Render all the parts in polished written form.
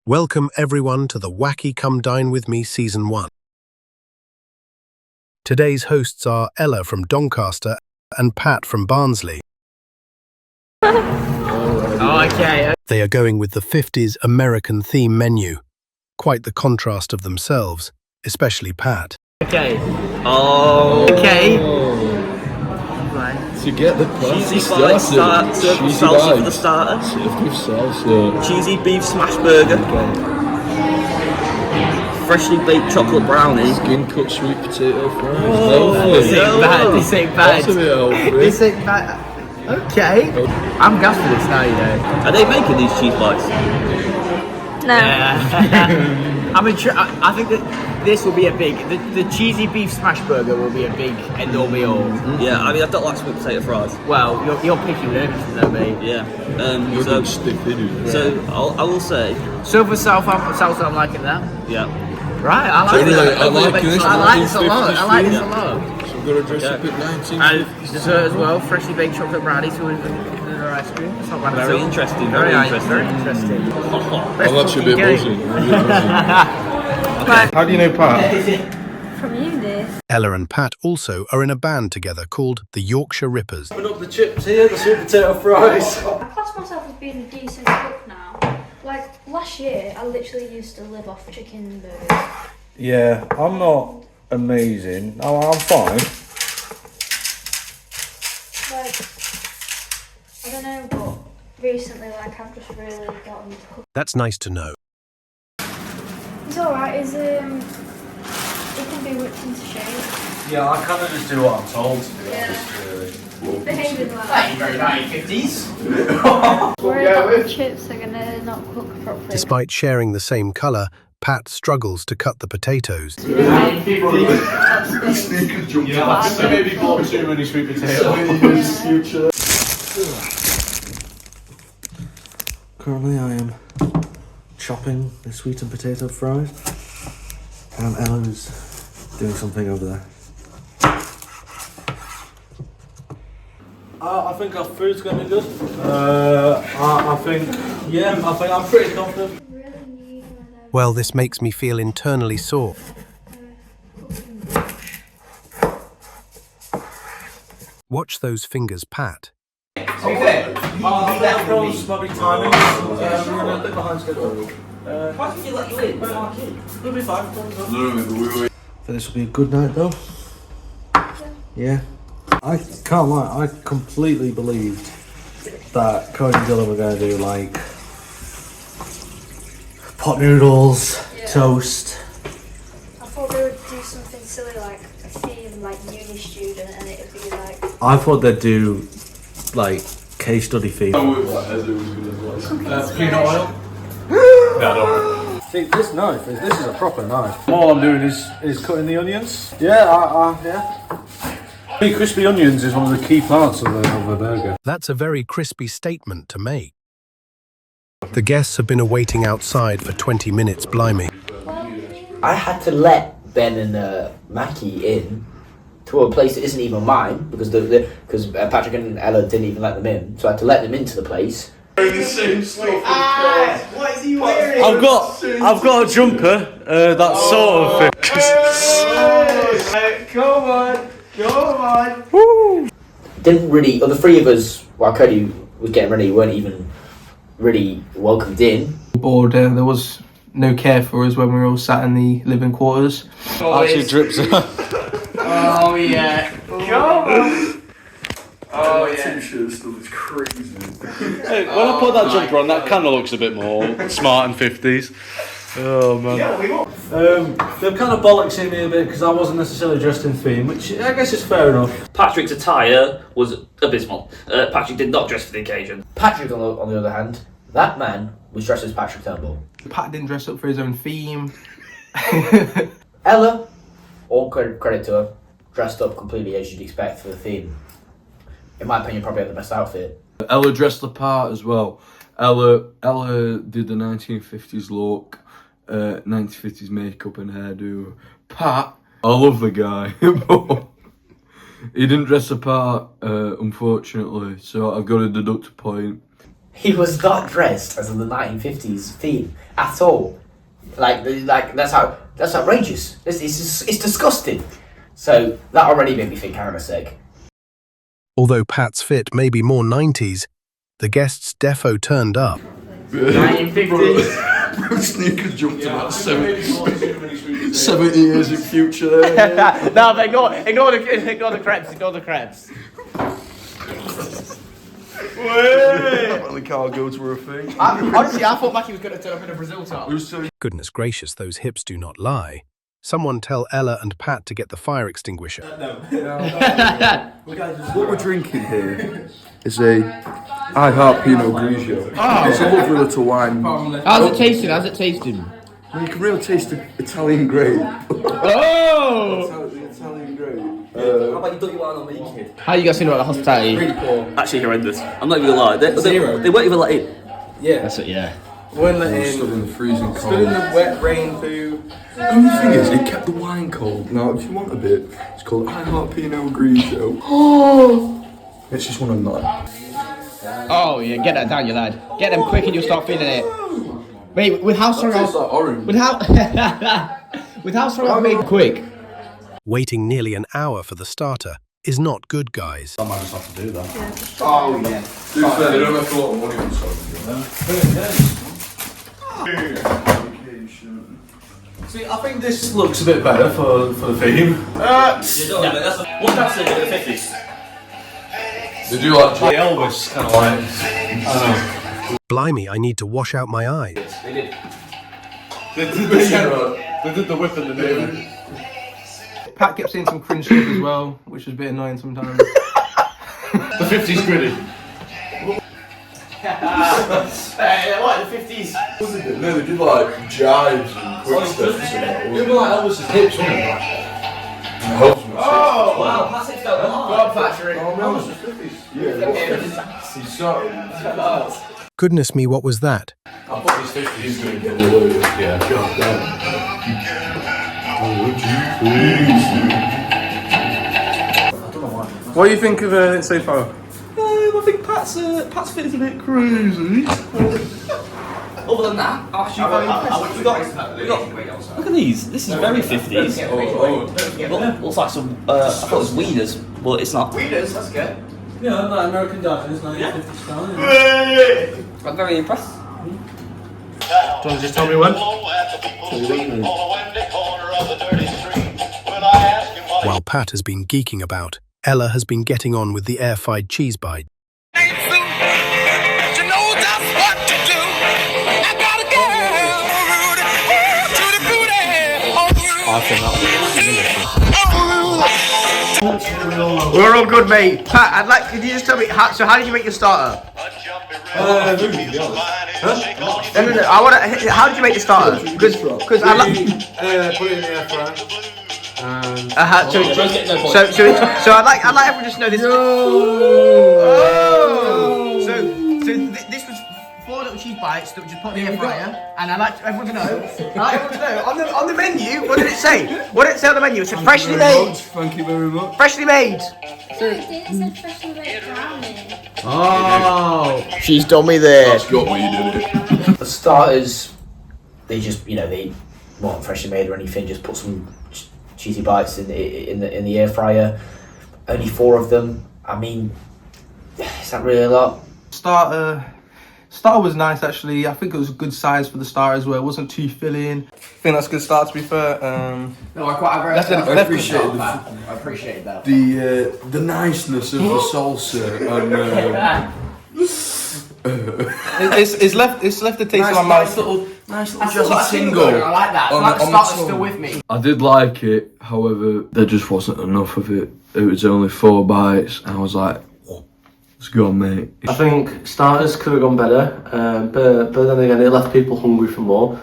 Welcome everyone to the Wacky Come Dine With Me Season 1. Today's hosts are Ella from Doncaster and Pat from Barnsley. Okay. They are going with the 50s American theme menu. Quite the contrast of themselves, especially Pat. Okay. Oh. Okay. Right. To get the cheesy fried salsa for the starter. Salsa. Cheesy beef smash burger. Okay. Freshly baked chocolate brownie. Skin cut sweet potato fries. Oh, this ain't bad. This ain't bad. That's a bit healthy. This ain't bad. Okay. I'm gassed for this now, you know. Are they making these cheese bites? No. I think that this will be a big. The cheesy beef smash burger will be a big end all be all. Yeah, I mean, I don't like sweet potato fries. Well, you're picky with everything, though, mate. Yeah. You're stiff in it. So I will say. So for South, I'm liking that. Yeah. Right, I like Generally, it. I like this. I like this a lot. I like this a So lot. we've got to dress up at 19. And dessert as well, freshly baked chocolate brownies with vanilla ice cream. It's not bad at all. Very interesting. Very interesting. I'm actually a bit buzzing. How do you know Pat? From uni. Ella and Pat also are in a band together called the Yorkshire Rippers. Open up the chips here, the sweet potato fries. I class myself as being a decent cook now. Like, last year, I literally used to live off chicken burgers. Yeah, I'm not amazing. I'm fine. Like, I don't know, but recently, like, I've just really gotten into cooking. That's nice to know. It's alright, it can be whipped into shape. Yeah, I kind of just do what I'm told to be honest, really. Behaving well. Thank you very much, 50s. Worried that the chips are gonna not cook properly. Despite sharing the same colour, Pat struggles to cut the potatoes. Maybe bought too many sweet potatoes. Currently I am chopping the sweetened potato fries and Ella's doing something over there. I think our food's going to be good. I think I'm pretty confident. Well, this makes me feel internally sore. Watch those fingers, Pat. Timing. We're going to put behind schedule. Why did you let you in? We'll be fine. So this will be a good night though. Yeah. I can't lie, I completely believed that Cody and Dylan were going to do like pot noodles, toast. I thought they would do something silly like a theme like uni student and it would be like... I thought they'd do like case study theme. Peanut oil? See, this knife, this is a proper knife. All I'm doing is cutting the onions. Yeah. Big crispy onions is one of the key parts of a burger. That's a very crispy statement to make. The guests have been awaiting outside for 20 minutes, blimey. I had to let Ben and Mackie in to a place that isn't even mine because Patrick and Ella didn't even let them in, so I had to let them into the place. What is he wearing? I've got a jumper, that sort of thing. Come on. Woo! Didn't really, the three of us, while Cody was getting ready, weren't even really welcomed in. Bored, there was no care for us when we were all sat in the living quarters. Actually drips out. Oh yeah. Come on. Oh yeah. T-shirt stuff is crazy. Hey, when I put that jumper on, that kind of looks a bit more smart and 50s. Oh man. They're kind of bollocksing me a bit because I wasn't necessarily dressed in theme, which I guess is fair enough. Patrick's attire was abysmal. Patrick did not dress for the occasion. Patrick, on the other hand, that man was dressed as Patrick Turnbull. Pat didn't dress up for his own theme. Ella, all credit to her, dressed up completely as you'd expect for the theme. In my opinion, probably had the best outfit. Ella dressed the part as well. Ella did the 1950s look, 1950s makeup and hairdo. Pat, I love the guy, but he didn't dress the part, unfortunately, so I've got to deduct a point. He was not dressed as in the 1950s theme. at all. Like that's outrageous. It's disgusting. So that already made me think, hang on a sec. Although Pat's fit may be more 90s, the guests defo turned up. 1950s. Sneakers jumped about 70 years in future there. No, but ignore the crepes. The car go to her thing. Honestly, I thought Mackie was going to turn up in a Brazil top. Goodness gracious, those hips do not lie. Someone tell Ella and Pat to get the fire extinguisher. What we're drinking here is a I Heart Pinot Grigio. It's a lovely little wine. How's it tasting? You can really taste the Italian grape. Oh! The Italian grape. How about you do your wine on me, kid? How you guys feeling about the hospitality? Really poor. Actually horrendous. I'm not even gonna lie. They weren't even let in. Yeah. That's it, yeah. Weren't let Stood in. in the freezing cold. Stood in the wet rain poo. The only thing is, it kept the wine cold. Now, if you want a bit, it's called I Heart Pinot Grigio. It's just one of them. Oh yeah, get that down, you lad. Get them quick and you'll start feeling it. Wait, with how strong Tastes like orange. with how strong I've made quick. Waiting nearly an hour for the starter is not good, guys. I might just have to do that. Oh yeah. To be fair, they don't make a lot of money on something. See, I think this looks a bit better for the theme. What's that saying in the 50s? They do like The Elvis kind of like. I Blimey, I need to wash out my eyes. They did. don't know. They did the whip and the name. Pat kept saying some cringe stuff as well, which was a bit annoying sometimes. The 50s gritty. What, the 50s? No, they did like jives and quick steps. It was like Elvis's hips, wasn't it? Oh, Wow, pass it down. God factory. Goodness me, what was that? I thought this 50s going to get loaded. Yeah, god damn. What do you think of it so far? I think Pat's fit is a bit crazy. Other than that, actually very impressed. We got, look at these. This is very 50s. Looks like some. I thought it was Wieners, but it's not. Wieners, that's good. Yeah, like American Dodgers, 1950 style. I'm very impressed. Do you want to just tell me when? While Pat has been geeking about, Ella has been getting on with the air-fried cheese bite. We're all good, mate. Pat, could you just tell me, how did you make your starter? No, I want to, how did you make the starter? Because I like... Put it in the air fryer. So I'd like everyone to just know this. This was 4 little cheese bites that we just put in the air fryer, and I'd like everyone to know. On the menu, what did it say? What did it say on the menu? It said freshly made. Thank you very much. Freshly made. No, it didn't say freshly made brownie. Oh, she's done me there. That's got what you did it. The starters, they just, they weren't freshly made or anything. Just put some cheesy bites in the air fryer. Only 4 of them. I mean, is that really a lot? Starter was nice actually. I think it was a good size for the starter as well. It wasn't too filling. I think that's a good start to be fair. No, I appreciate that. The niceness of the salsa and it's left the taste in my mouth. nice little jazzy tingle. I like that. On That the starter's tongue. still with me. I did like it, however, there just wasn't enough of it. It was only 4 bites, and I was like, let's go, mate. I think starters could have gone better, but then again, it left people hungry for more.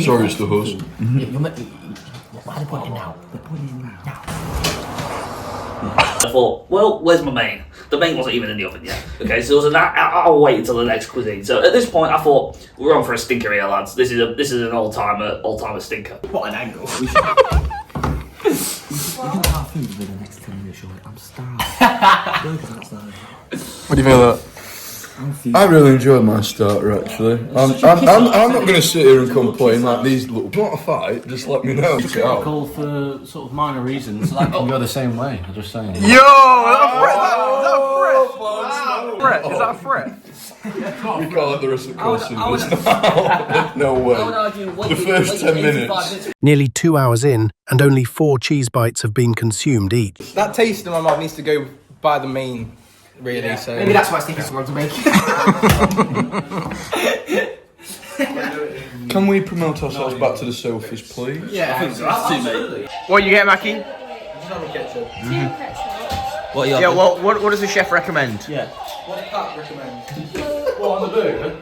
Sorry, it's the host. Why are they putting it now? They're putting it now. I thought, well, where's my main? The main wasn't even in the oven yet. Okay, so there was I'll wait until the next cuisine. So at this point, I thought we're on for a stinker here, lads. This is an all-timer stinker. What an angle. We can have food within the next 10 minutes, I'm starved. What do you think of that? I really enjoyed my starter actually. I'm not going to sit here and complain like these little. Not a fight, just let me know. Call for sort of minor reasons, so that can go the same way. I'm just saying. Yo, is that a threat? Is that a threat? You can't let the rest of the course in this now. No way. The first 10 minutes. Nearly 2 hours in, and only 4 cheese bites have been consumed each. That taste in my mouth needs to go by the main, really. So Maybe that's why it's taking so long to make. Can we promote ourselves back to the sofas, please? Yeah, I think so. Absolutely. What you get, Mackie? What are you Yeah, well, what does the chef recommend? Yeah. what does Pat recommend? What, on the burger?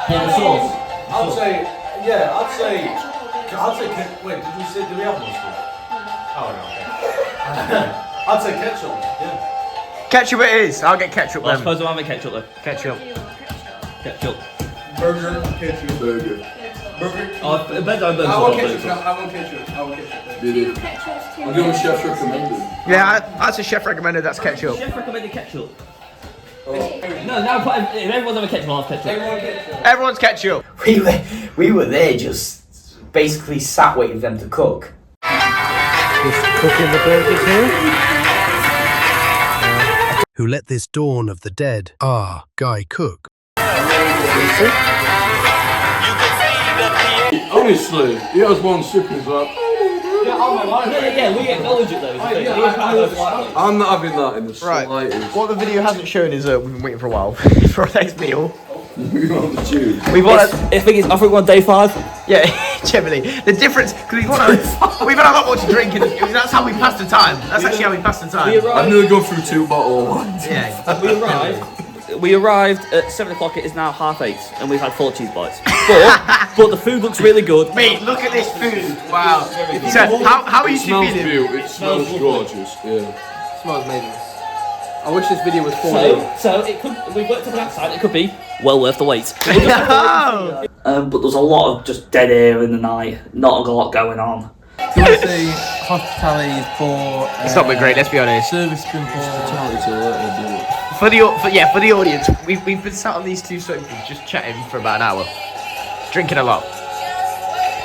Yeah, the sauce. I'd say, wait, did we say, do we have mustard? Oh, no, okay. I'd say ketchup, yeah. Ketchup it is. I'll get ketchup Well, I then. suppose I'm having ketchup though. Ketchup. Ketchup. Burger, ketchup, burger. Oh, I bet I I want ketchup. I want ketchup. Did it? I'm doing chef recommended. Yeah, that's a chef recommended. That's ketchup. Chef recommended ketchup. No, if everyone's having ketchup, I'll have ketchup. Everyone's ketchup. We were there just basically sat waiting for them to cook. Just cooking the burgers here. Who let this dawn of the dead, Guy Cook. Honestly, he has one sip and he's like, Yeah, we acknowledge it though. I'm not having that in the Right. slightest. What the video hasn't shown is we've been waiting for a while for our next meal. We want the tube. We've got I think we're on day 5. yeah, generally the difference because we've had a lot more to drink and that's how we pass the time. That's actually how we pass the time. I've nearly gone through 2 bottles. Yeah. We arrived at 7 o'clock. It is now 8:30, and we've had 4 cheese bites. But the food looks really good. Mate, look at this food. Wow. So how are you two Smells feeling? beautiful. It smells gorgeous. Yeah. Smells amazing. I wish this video was 4 So it could. We worked up outside. It could be well worth the wait. Oh. But there's a lot of just dead air in the night. Not a lot going on. You want to say hospitality is poor. It's not been great. Let's be honest. Service has been poor. For the audience, we've been sat on these 2 sofas just chatting for about an hour, drinking a lot.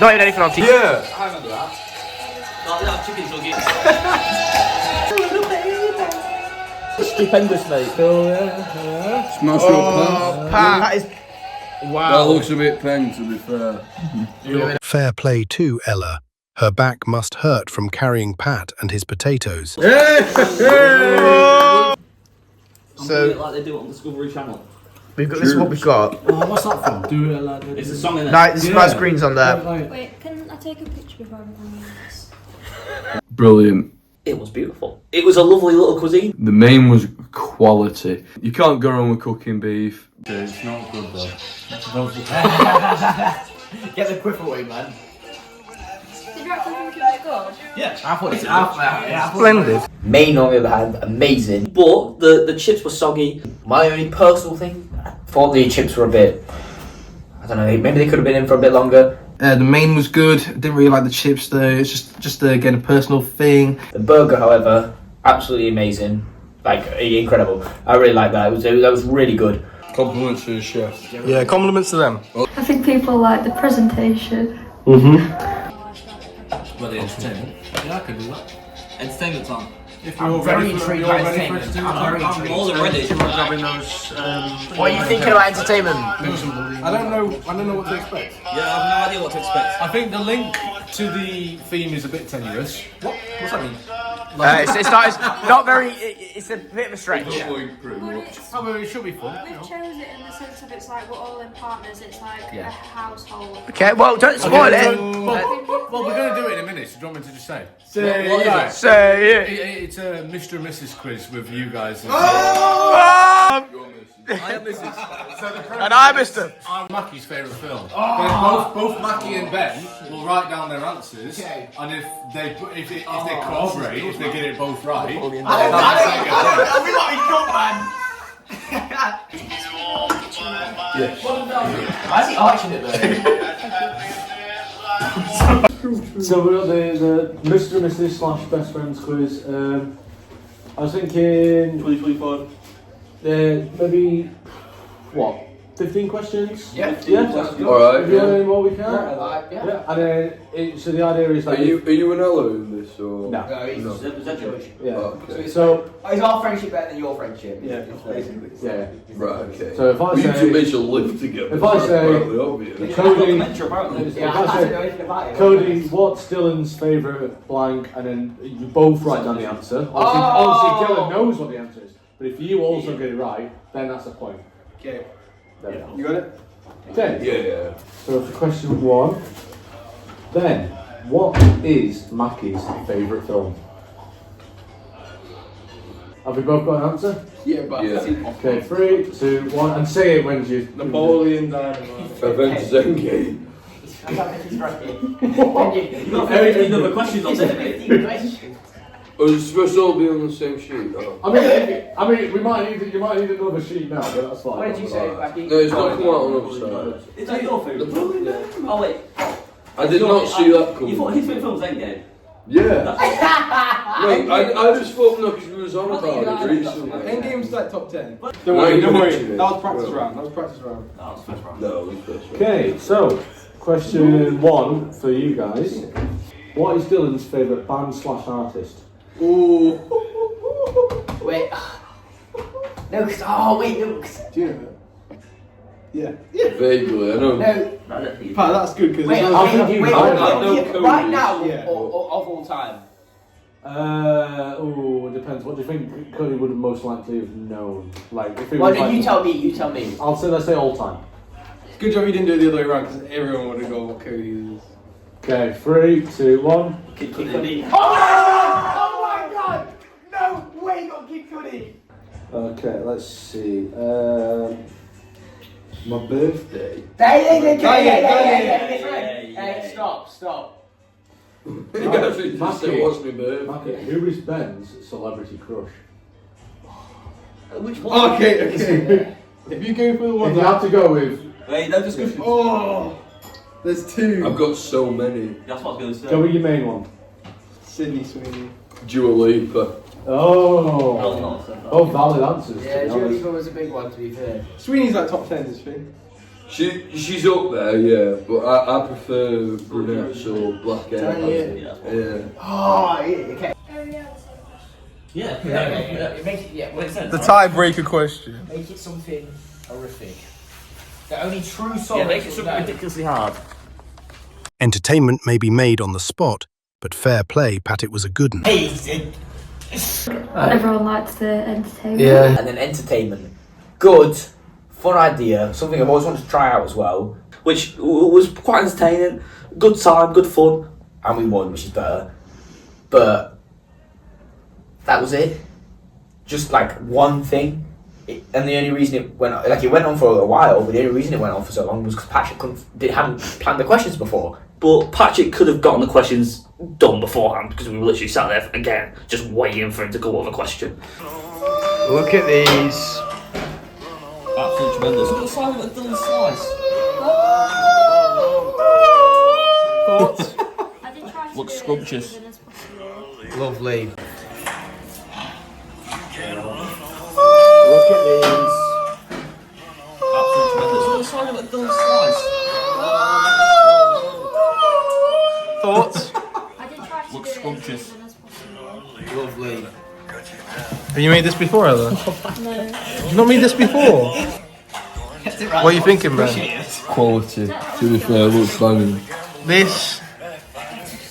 Not even anything on TV. Yeah. I remember that. That chicken nugget. Stupendous, mate. Smash your pan. That is That looks a bit peng, to be fair. Fair play to Ella. Her back must hurt from carrying Pat and his potatoes. so. Like they do it on Discovery Channel. We've got this is what we've got. Oh, what's that from? Do it like It's a song in there. No, this is my screens on there. Wait, can I take a picture before I begin this? Brilliant. It was beautiful. It was a lovely little cuisine. The main was quality. You can't go wrong with cooking beef. It's not good though. Get the quiff away, man. Did you actually think it was good? Yeah. I thought it's half Blended. Main, on the other hand, amazing. But the chips were soggy. My only personal thing, I thought the chips were a bit, I don't know, maybe they could have been in for a bit longer. The main was good. I didn't really like the chips though. It's just again a personal thing. The burger, however, absolutely amazing. Like, incredible. I really like that. That was really good. Compliments to the chef. Yeah, compliments to them. I think people like the presentation. Well, the entertainment. Yeah, I could do that. Entertainment time. I'm very intrigued by entertainment. I'm very I'm intrigued. more than ready. What are you thinking about entertainment? I don't know what to expect. Yeah, I have no idea what to expect. I think the link to the theme is a bit tenuous. What's that mean? It's not very. It's a bit of a stretch. But it's, However, it should be fun. we've chosen it in the sense of it's like we're all in partners, it's like a household. Okay, well, don't spoil it. Well, we're going to do it in a minute, so do you want me to just say? Say it. It's a Mr. and Mrs. quiz with you guys. And I missed them. I'm Mackie's favourite film. Both Mackie and Ben will write down their answers, and if they corroborate, if they get it both right, I've been like cut, man. Why is he arching it though? So we're at the Mr. and Mrs. / best friends quiz. I was thinking 2025. maybe what? 15 questions? Yeah. Alright, If you want yeah. any more, we can. Yeah. And then, so the idea is Are that you an Ella in this or? No. No, is that George? Yeah. Okay. So Is our friendship better than your friendship? Yeah. Basically. yeah. Right, okay. So if I We need to say make a live together. if I say- Apparently obvious. Cody, Yeah, I don't know anything about it. Cody, what's Dylan's favourite blank? And then you both write down the answer. Obviously, Dylan knows what the answer is. But if you also get it right, then that's a point. Okay. There we go. You got it? Okay. Yeah. So for question 1, then what is Mackie's favourite film? Have we both got an answer? Yeah, but Yeah. Okay, 3, 2, 1, and say it when you. Napoleon Dynamite. Avengers Endgame. You've got 15 other questions on it. Oh, it's supposed to all be on the same sheet. Oh. I mean, you might need another sheet now, but that's fine. What did you say, Becky? No, it's not come out on the other side. Is that your favourite film? Oh wait. I did not see that coming. You thought his favourite film was Endgame? Yeah. No, I just thought no, because we was on about it recently. Endgame's like top 10. No, Don't worry. That literally. was practice round. That was practice round. That was first round. No, it was first one. Okay, so question 1 for you guys. What is Dylan's favourite band/artist? Ooh. Wait. No, because. Oh, wait, no. 'Cause- Do you know that? Yeah. Vaguely, I know. No. Pat, that's good because Wait, I'll wait, give wait, you- wait, I know wait, Cody's. right now Yeah. or of all time? It depends. What do you think Cody would have most likely have known? Like, if it Well, was no, like, you tell me. You tell me. let's say all time. good job you didn't do it the other way around because everyone would have gone what Cody is. Okay, 3, 2, 1. Kid Cudi. Oh my God! No way, got Kid Cudi. Okay, let's see. My birthday. Hey, stop. You actually just said what's my birthday. Okay, who is Ben's celebrity crush? Which one? Okay. If you go for the one If you have to go with, Wait, no discussion. Oh, there's two. I've got so many. That's what I was going to say. go with your main one. Sydney Sweeney. Dua Lipa. Oh, valid answers. Yeah, to be honest. Julie was a big one to be fair. Sweeney's like top 10, is she? She's up there, yeah, but I prefer brunettes or black hair. Yeah. Oh, okay. Yeah. It makes it, Makes sense. The tiebreaker question. Make it something horrific. The only true song. Yeah, make it something ridiculously hard. Entertainment may be made on the spot, but fair play, Pat, it was a good one. Everyone likes the entertainment. Yeah. And then entertainment. Good, fun idea, something I've always wanted to try out as well. Which was quite entertaining, good time, good fun, and we won, which is better. But that was it. Just like one thing. And the only reason it went on for a while, but the only reason it went on for so long was because Patrick hadn't planned the questions before. But Patrick could have gotten the questions done beforehand because we were literally sat there again, just waiting for him to go over the question. Look at these. Absolutely tremendous. Look at the size of a Dylan slice. Thoughts? I did try to Looks do it scrumptious. as even as possible. Lovely. Look at these. Absolutely tremendous. Look at the size of a Dylan slice. Thoughts? I did try to Looks do it scrumptious. as even as possible. Lovely. Have you made this before, Ella? No. You've not made this before? What are you thinking, man? Quality. To be fair, looks banging. This.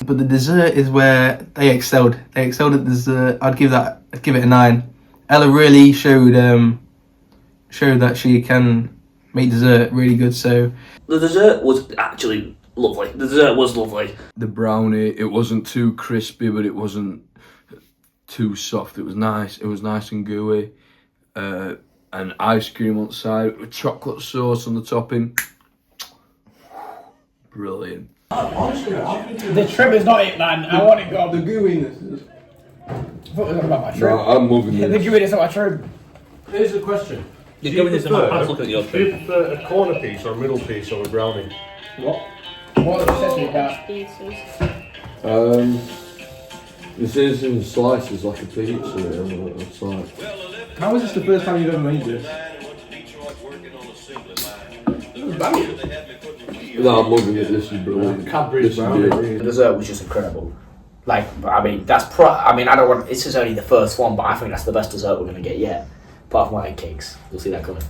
But the dessert is where they excelled. They excelled at dessert. I'd give it a 9. Ella really showed that she can make dessert really good. So The dessert was actually lovely. The dessert was lovely. The brownie, it wasn't too crispy, but it wasn't too soft. It was nice. It was nice and gooey. And ice cream on the side with chocolate sauce on the topping. Brilliant. The trim is not it, man. I want it gone. The gooiness. I thought it was about my trim. No, I'm moving The this. gooiness of my trim. Here's the question. You're giving this a man. Look at your Do you prefer a corner piece or a middle piece or a brownie? What was the accessory about? This is in slices like a pizza. It's like. How is this the first time you've ever made this? banging. No, I'm loving it. This is brilliant. Cadbury's brownie. The dessert was just incredible. Like, I mean, I don't want. This is only the first one, but I think that's the best dessert we're gonna get yet. Apart from my egg cakes, you'll see that coming.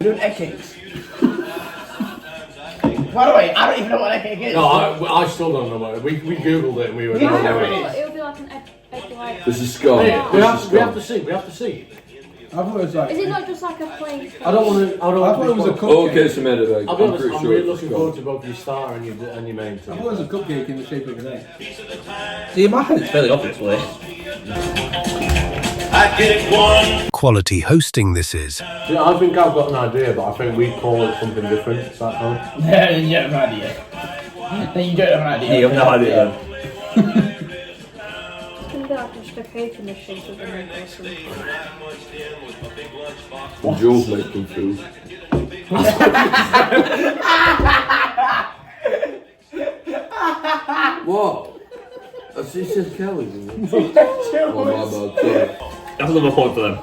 We're doing egg cakes. By the way, I don't even know what egg cake is. No, I still don't know what it is. We googled it and we were Yeah, not I know knowing. it is. It'll be like an egg white. This is scone. Hey, we have This is to see. We have to see. I thought it was like. Is it not just like a plain? I don't want to. I don't I want thought to. it was a scone. Okay, cupcake. so made of egg. I'll be honest. pretty I'm sure really it's looking scone. forward to both your star and your main. I thought it was a cupcake in the shape of an egg. See, in my head, it's fairly obvious way. Quality hosting this is. Yeah, I think I've got an idea, but I think we call it something different. Is that how? Then you don't have an idea. Then you don't have an idea. You have no idea. It's gonna be like just a cake in the shape of an egg or something. Jules making food. What? She said Kelly, didn't it? Oh, my bad, sorry. That's another point for them.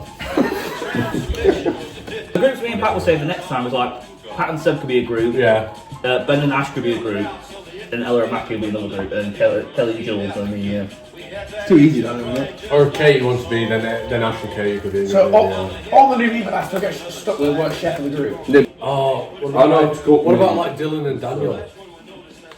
The groups me and Pat were saying the next time was like Pat and Seb could be a group, Yeah. Ben and Ash could be a group, and Ella and Matt could be another group, and Kelly and Jules and the. It's too easy, that, isn't it? Or if Katie wants to be, then Ash and Katie could be. So all the new people have to get stuck with the worst chef of the group. Oh, what I know about, it's cooked what about meat. like Dylan and Daniel?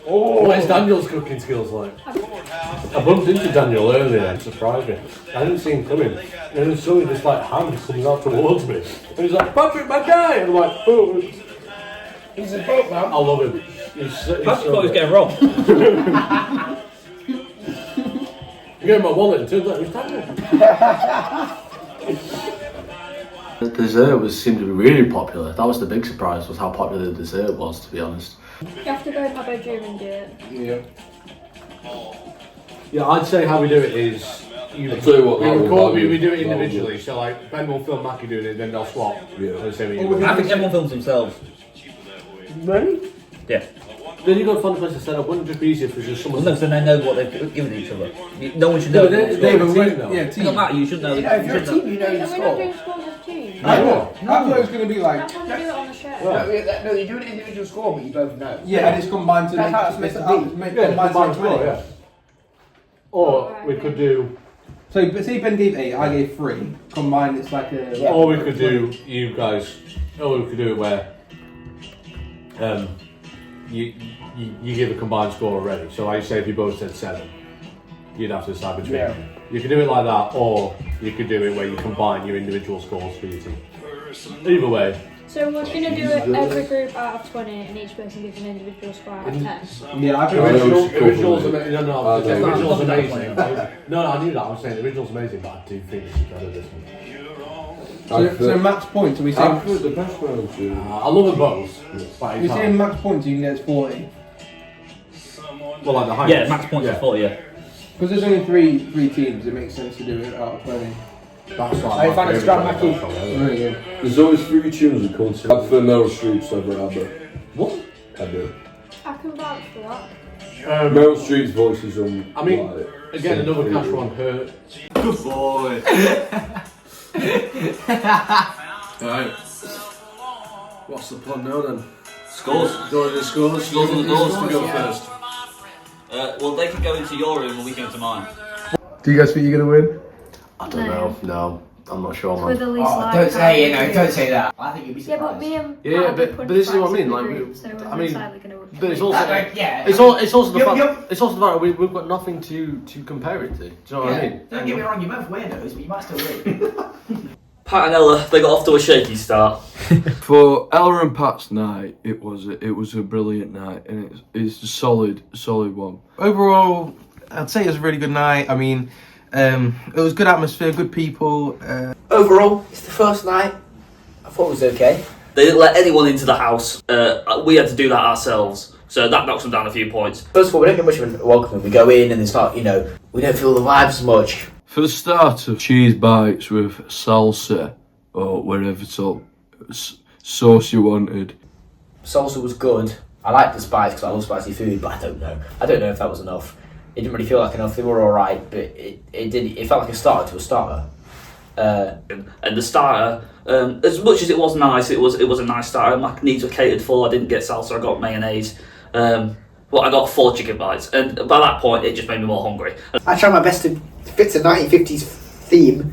Oh, what is Daniel's cooking skills like? I bumped into Daniel earlier and surprised me. I didn't see him coming. And then suddenly this like hand comes out towards me. And he's like, Patrick, my guy! And I'm like, oh. He's a boat man. I love him. He's Patrick thought he was so getting robbed. You gave him my wallet and turns out it was Daniel. The dessert seemed to be really popular. That was the big surprise, was how popular the dessert was, to be honest. You have to go in my bedroom and do it. Yeah, I'd say how we do it is I'll tell you what, that will we value. do it That will individually. So like Ben will film Mackie doing it, then they'll swap. Yeah. So say Oh, what you I think everyone films themselves. Really? Yeah. Then you've got to find a place to set up. Wouldn't it just be easier if it was just Well, someone? no, so they know what they've given each other. No one should know. No, they have a team though. Yeah, It doesn't matter, you should know. You know, if you're a team, you know your Are we not score. doing scores as teams? I thought it was going to be like. That's how we do it on the show. No, you do an individual score, but you both know. Yeah, and it's combined to That's how it's make meant to be. combined to score, yeah. Or we could do, So, but say Ben gave 8, I gave 3. Combined, it's like a. Yeah. or we could do you guys. Or we could do it where, you give a combined score already. So I say if you both said 7, you'd have to decide between. Yeah. You could do it like that, or you could do it where you combine your individual scores for your team. Either way. So we're gonna do it every group out of 20, and each person gives an individual score out of 10. Yeah, I think Original's cool. amazing. No, the original's amazing. No, I knew that. I was saying the original's amazing, but I do think this is better this one. so max points, are we I saying. put the best round to. I love them both. But We're it's saying hard. max points, you can get 40. Well, like the highest. Yeah, max points is 40, yeah. Because there's only three teams, it makes sense to do it out of 20. That's I like found my it strong, favourite Mackie. one. Really good. There's always 3 tunes that come to. I'd for Meryl Streep's over Abba. What? I do. I can vouch for that. Meryl Streep's voice is on. I mean, like, again, another cash one. Her. Good boy. Right. What's the plan now then? Scores. Do the scores? Scores on the doors to go first. Well, they can go into your room and we can go into mine. Do you guys think you're going to win? I don't know. No, I'm not sure, With man. the least likes. Don't say, don't say that. I think you'd be Yeah, surprised. but me and Yeah, Pat but put this is what I prices mean, in the like, group, so we're I mean, decidedly gonna win. But it's also, yeah. it's also the You're- fact. It's also the fact that we've got nothing to compare it to. Do you know what I mean? Don't get me wrong, you're both weirdos, but you might still win. Pat and Ella, they got off to a shaky start. For Ella and Pat's night, it was a brilliant night, and it's a solid one. Overall, I'd say it was a really good night. I mean, it was good atmosphere, good people. Overall, it's the first night. I thought it was okay. They didn't let anyone into the house. We had to do that ourselves. So that knocks them down a few points. First of all, we don't get much of a welcome. We go in and it's not, we don't feel the vibes much. For the starter, cheese bites with salsa or whatever sauce you wanted. Salsa was good. I liked the spice because I love spicy food, but I don't know. I don't know if that was enough. It didn't really feel like enough. They were alright, but it felt like a starter to a starter. And the starter, as much as it was nice, it was a nice starter. My needs were catered for. I didn't get salsa, I got mayonnaise. But I got 4 chicken bites, and by that point, it just made me more hungry. I tried my best to fit the 1950s theme.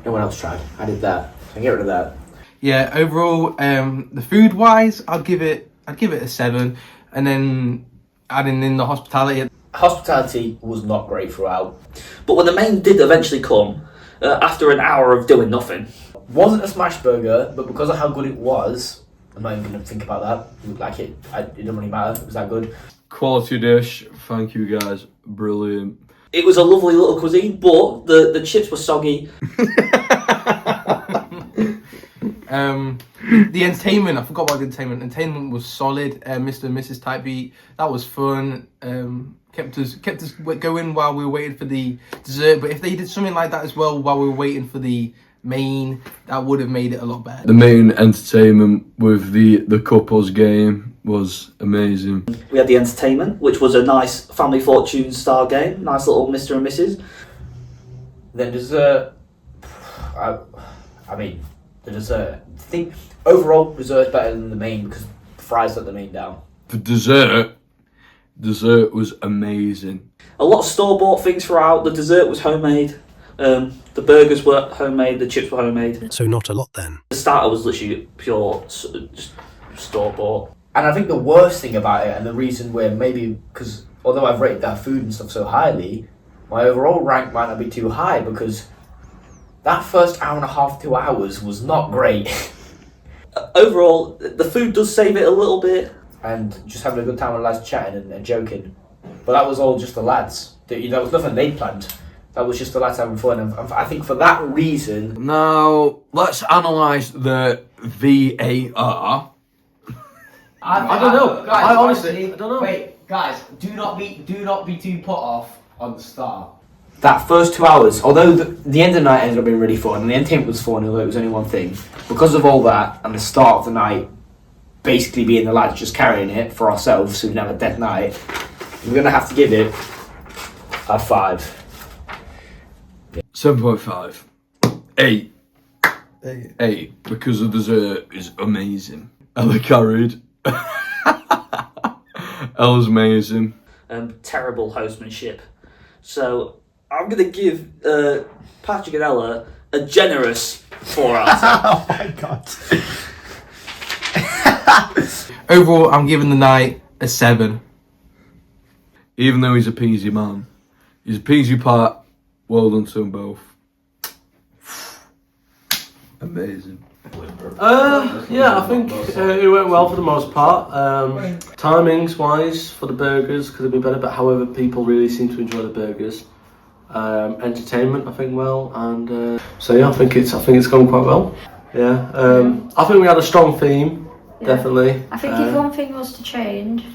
No one else tried. I did that. So get rid of that. Yeah, overall, the food wise, I'd give it a 7, and then adding in the hospitality. Hospitality was not great throughout. But when the main did eventually come, after an hour of doing nothing, Wasn't a smash burger, but because of how good it was, I'm not even going to think about that. Like it didn't really matter. It was that good. Quality dish. Thank you guys. Brilliant. it was a lovely little cuisine, but the chips were soggy. The entertainment, I forgot about the entertainment. Entertainment was solid. Mr. and Mrs. Type Beat, that was fun. Kept us going while we were waiting for the dessert. But if they did something like that as well while we were waiting for the main, that would have made it a lot better. The main entertainment with the couples game was amazing. We had the entertainment, which was a nice family fortune style game, nice little Mr. and Mrs. Then dessert, I mean, the dessert. I think overall dessert's better than the main because fries let the main down. For dessert was amazing. A lot of store-bought things throughout. The dessert was homemade. The burgers were homemade. The chips were homemade. So not a lot then. The starter was literally pure just store-bought. And I think the worst thing about it, and the reason where maybe, because although I've rated that food and stuff so highly, my overall rank might not be too high because that first hour and a half, 2 hours was not great. Overall, the food does save it a little bit. And just having a good time with the lads chatting and joking. But that was all just the lads. That was nothing they planned. That was just the lads having fun. And I think for that reason... Now, let's analyse the VAR. I don't know. Guys, I honestly don't know. Wait, guys, do not be too put off on the start. That first 2 hours, although the end of the night ended up being really fun, and the entertainment was fun, although it was only one thing, because of all that, and the start of the night basically being the lads just carrying it for ourselves, so we didn't have a dead night, we're going to have to give it a 5. 7.5. 8. 8. Because the dessert is amazing. Ella carried. Ella's amazing. Terrible hostmanship. So I'm going to give Patrick and Ella a generous 4 out of 10. Oh my god. Overall, I'm giving the night a 7. Even though he's a peasy man. He's a peasy part. Well done to them both. Amazing. Yeah, I think it went well for the most part. Timings wise for the burgers could have been better, but however, people really seem to enjoy the burgers. Entertainment, I think, well, and so yeah, I think it's gone quite well. Yeah, I think we had a strong theme, definitely. I think if one thing was to change,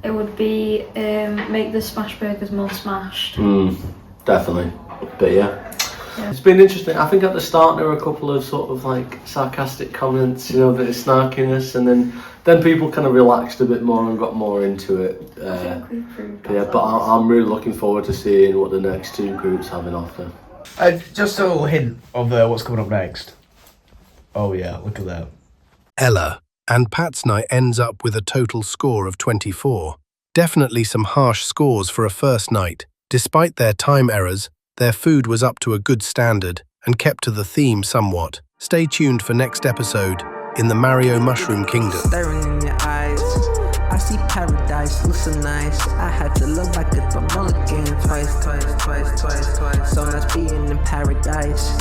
it would be make the smash burgers more smashed. Definitely, but yeah. It's been interesting. I think at the start there were a couple of sort of like sarcastic comments, you know, that is snarkiness, and then people kind of relaxed a bit more and got more into it. I think we improved. Yeah, but I'm really looking forward to seeing what the next two groups have in offer. Just a little hint of what's coming up next. Oh yeah, look at that. Ella and Pat's night ends up with a total score of 24. Definitely some harsh scores for a first night. Despite their time errors, their food was up to a good standard and kept to the theme somewhat. Stay tuned for next episode in the Mario Mushroom Kingdom. Staring in your eyes, I see paradise, looks so nice. I had to look back at the mulligan twice. So much being in paradise.